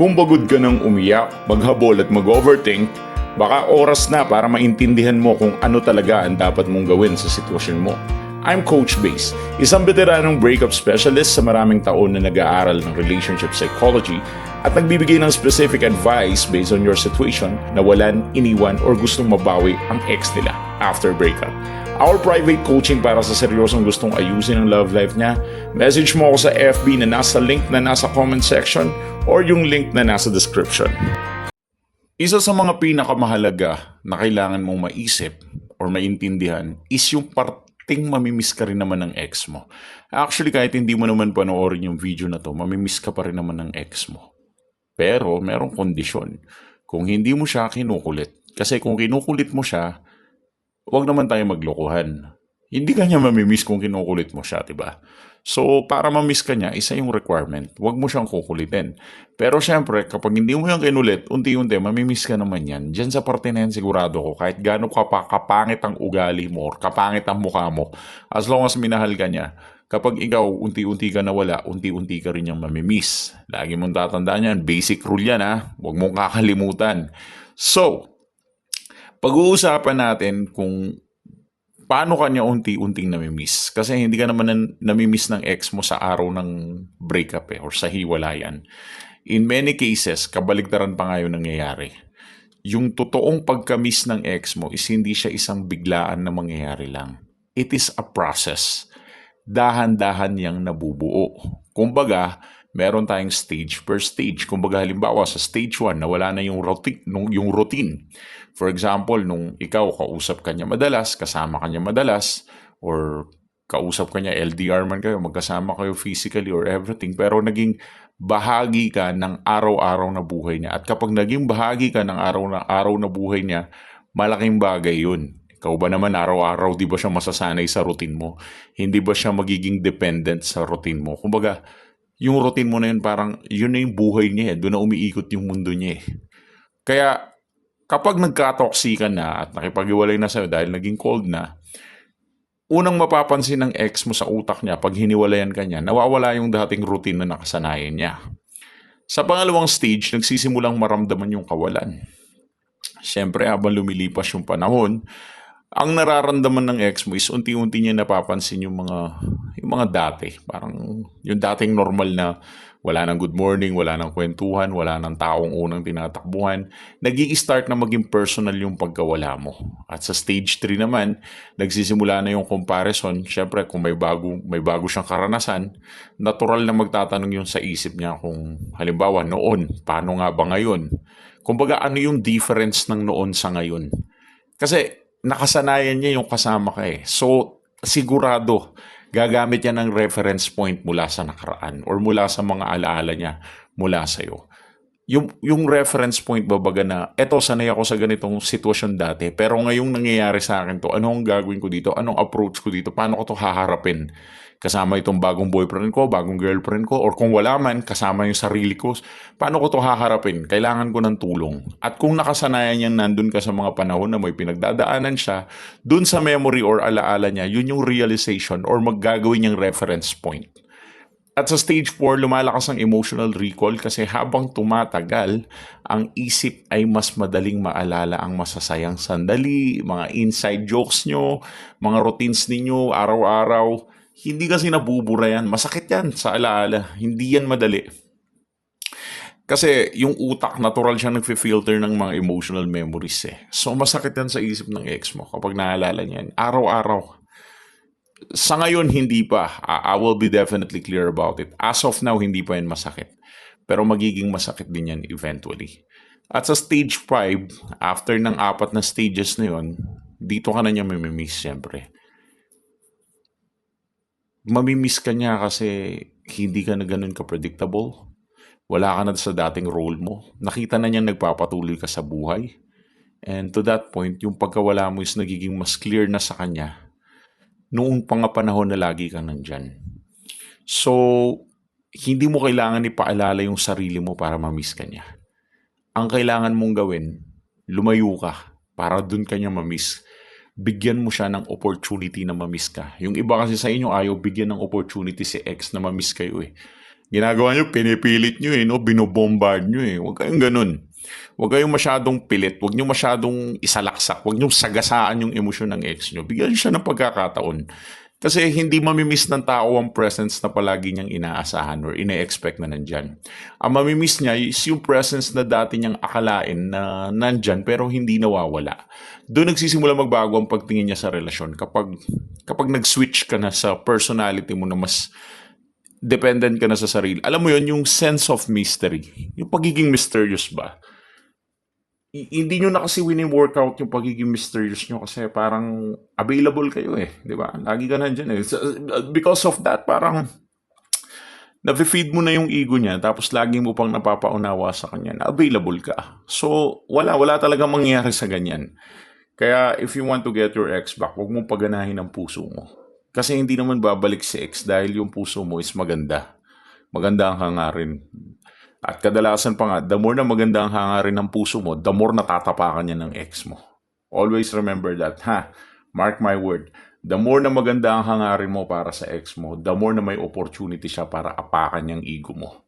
Kung pagod ka ng umiyak, maghabol at mag-overthink, baka oras na para maintindihan mo kung ano talaga ang dapat mong gawin sa sitwasyon mo. I'm Coach Base, isang veteranong breakup specialist sa maraming taon na nag-aaral ng relationship psychology at nagbibigay ng specific advice based on your situation na walan, iniwan, or gustong mabawi ang ex nila after breakup. Our private coaching para sa seryosong gustong ayusin ang love life niya, message mo ako sa FB na nasa link na nasa comment section or yung link na nasa description. Isa sa mga pinakamahalaga na kailangan mong maisip or maintindihan is yung parting mamimiss ka rin naman ng ex mo. Actually, kahit hindi mo naman panoorin yung video na to, mamimiss ka pa rin naman ng ex mo. Pero merong kondisyon. Kung hindi mo siya kinukulit. Kasi kung kinukulit mo siya, huwag naman tayo maglokohan. Hindi ka niya mamimiss kung kinukulit mo siya, diba? So, para mamiss ka niya, isa yung requirement. Huwag mo siyang kukulitin. Pero syempre, kapag hindi mo yung kinulit, unti-unti, mamimiss ka naman yan. Diyan sa parte na yan, sigurado ko, kahit gaano ka pa kapangit ang ugali mo or kapangit ang mukha mo, as long as minahal ka niya, kapag ikaw unti-unti ka nawala, unti-unti ka rin niyang mamimiss. Lagi mong tatandaan yan. Basic rule yan, ha? Huwag mong kakalimutan. So, pag-uusapan natin kung paano kanya unti-unting namimiss. Kasi hindi ka naman namimiss ng ex mo sa araw ng breakup or sa hiwalayan. In many cases, kabaligtaran pa nga yun nangyayari. Yung totoong pagka-miss ng ex mo is hindi siya isang biglaan na mangyayari lang. It is a process. Dahan-dahan niyang nabubuo. Kumbaga, meron tayong stage per stage. Kumbaga halimbawa sa stage 1, nawala na yung routine. For example, nung ikaw kausap ka niya madalas, kasama ka niya madalas, or kausap ka niya, LDR man kayo, magkasama kayo physically or everything, pero naging bahagi ka ng araw-araw na buhay niya. At kapag naging bahagi ka ng araw na buhay niya, malaking bagay yun. Ikaw ba naman araw-araw, di ba siya masasanay sa routine mo? Hindi ba siya magiging dependent sa routine mo? Kumbaga, yung routine mo na yun, parang yun na yung buhay niya. Doon na umiikot yung mundo niya. Kaya, kapag nagka-toxican na at nakipag-iwalay na sa'yo dahil naging cold na, unang mapapansin ng ex mo sa utak niya pag hiniwalayan ka niya, nawawala yung dating routine na nakasanayan niya. Sa pangalawang stage, nagsisimulang maramdaman yung kawalan. Siyempre, habang lumilipas yung panahon, ang nararamdaman ng ex mo is unti-unti niya napapansin yung mga dati. Parang yung dating normal na wala nang good morning, wala nang kwentuhan, wala nang taong unang tinatakbuhan. Nag-i-start na maging personal yung pagkawala mo. At sa stage 3 naman, nagsisimula na yung comparison. Siyempre, kung may bago siyang karanasan, natural na magtatanong yung sa isip niya kung halimbawa noon, paano nga ba ngayon? Kumbaga, ano yung difference ng noon sa ngayon? Kasi nakasanayan niya yung kasama ka eh. So, sigurado, gagamit yan ng reference point mula sa nakaraan or mula sa mga alaala niya mula sa'yo. Yung reference point babaga na, eto, sanay ako sa ganitong sitwasyon dati, pero ngayong nangyayari sa akin to, anong gagawin ko dito? Anong approach ko dito? Paano ko to haharapin? Kasama itong bagong boyfriend ko, bagong girlfriend ko, or kung wala man, kasama yung sarili ko, paano ko to haharapin? Kailangan ko ng tulong. At kung nakasanayan niya nandun ka sa mga panahon na may pinagdadaanan siya, dun sa memory or alaala niya, yun yung realization or maggagawin niyang reference point. At sa stage 4, lumalakas ang emotional recall kasi habang tumatagal, ang isip ay mas madaling maalala ang masasayang sandali, mga inside jokes nyo, mga routines ninyo, araw-araw. Hindi kasi nabubura yan. Masakit yan sa alaala. Hindi yan madali. Kasi yung utak, natural siya nagfi-filter ng mga emotional memories eh. So masakit yan sa isip ng ex mo kapag naalala niya yan. Araw-araw. Sa ngayon, hindi pa. I will be definitely clear about it. As of now, hindi pa yan masakit. Pero magiging masakit din yan eventually. At sa stage 5, after ng 4 na stages na yun, dito ka na niya mamimiss siyempre. Mamimiss ka niya kasi hindi ka na ganun ka-predictable. Wala ka na sa dating role mo. Nakita na niya nagpapatuloy ka sa buhay. And to that point, yung pagkawala mo is nagiging mas clear na sa kanya noong panahon na lagi kang nandyan. So, hindi mo kailangan ipaalala yung sarili mo para mamiss ka niya. Ang kailangan mong gawin, lumayo ka para dun ka niya mamiss. Bigyan mo siya ng opportunity na mamiss ka. Yung iba kasi sa inyo ayaw bigyan ng opportunity si ex na mamiss kayo eh. Ginagawa nyo, pinipilit nyo no? Binobombard nyo Huwag kayong ganun. Huwag kayong masyadong pilit. Huwag nyo masyadong isalaksak. Huwag nyo sagasaan yung emosyon ng ex nyo. Bigyan siya ng pagkakataon. Kasi hindi mamimiss ng tao ang presence na palagi niyang inaasahan or ine-expect na nandyan. Ang mamimiss niya is yung presence na dati niyang akalain na nandyan pero hindi nawawala. Doon nagsisimula magbago ang pagtingin niya sa relasyon kapag nag-switch ka na sa personality mo na mas dependent ka na sa sarili. Alam mo yon yung sense of mystery. Yung pagiging mysterious ba? Hindi nyo na kasi wini-workout yung pagiging mysterious nyo kasi parang available kayo di ba? Lagi ka nandyan So, because of that, parang na-feed mo na yung ego niya tapos lagi mo pang napapaunawa sa kanya na available ka. So, wala talagang mangyayari sa ganyan. Kaya if you want to get your ex back, huwag mong paganahin ang puso mo. Kasi hindi naman babalik si ex dahil yung puso mo is maganda. Maganda ang hangarin. At kadalasan pa nga, the more na maganda ang hangarin ng puso mo, the more natatapakan niya ng ex mo. Always remember that, Mark my word. The more na maganda ang hangarin mo para sa ex mo, the more na may opportunity siya para apakan yung ego mo.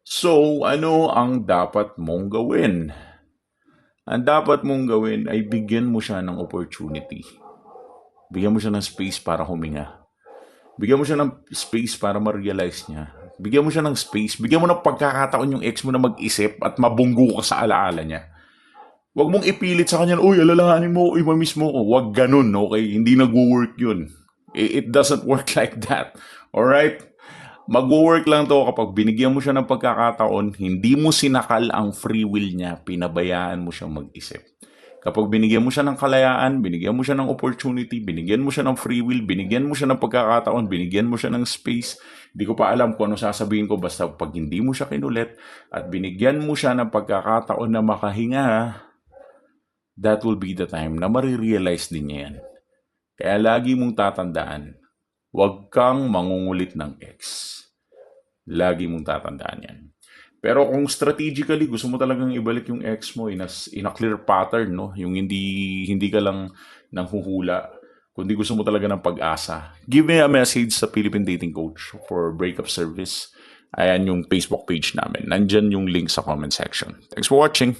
So, ano ang dapat mong gawin? Ang dapat mong gawin ay bigyan mo siya ng opportunity. Bigyan mo siya ng space para huminga. Bigyan mo siya ng space para ma-realize niya. Bigyan mo siya ng space. Bigyan mo ng pagkakataon yung ex mo na mag-isip at mabunggo ka sa alaala niya. Huwag mong ipilit sa kanya, uy, alalahanin mo, uy, mamiss mo ko. Huwag ganun, okay? Hindi nag-work yun. It doesn't work like that. Alright? Mag-work lang to kapag binigyan mo siya ng pagkakataon, hindi mo sinakal ang free will niya, pinabayaan mo siyang mag-isip. Kapag binigyan mo siya ng kalayaan, binigyan mo siya ng opportunity, binigyan mo siya ng free will, binigyan mo siya ng pagkakataon, binigyan mo siya ng space, hindi ko pa alam kung ano sasabihin ko basta pag hindi mo siya kinulit at binigyan mo siya ng pagkakataon na makahinga, that will be the time na marirealize din niya yan. Kaya lagi mong tatandaan, huwag kang mangungulit ng ex. Lagi mong tatandaan yan. Pero kung strategically gusto mo talagang ibalik yung ex mo in a clear pattern, no? Yung hindi ka lang nanghuhula, kundi gusto mo talaga ng pag-asa, give me a message sa Philippine Dating Coach for breakup service. Ayan yung Facebook page namin. Nandyan yung link sa comment section. Thanks for watching.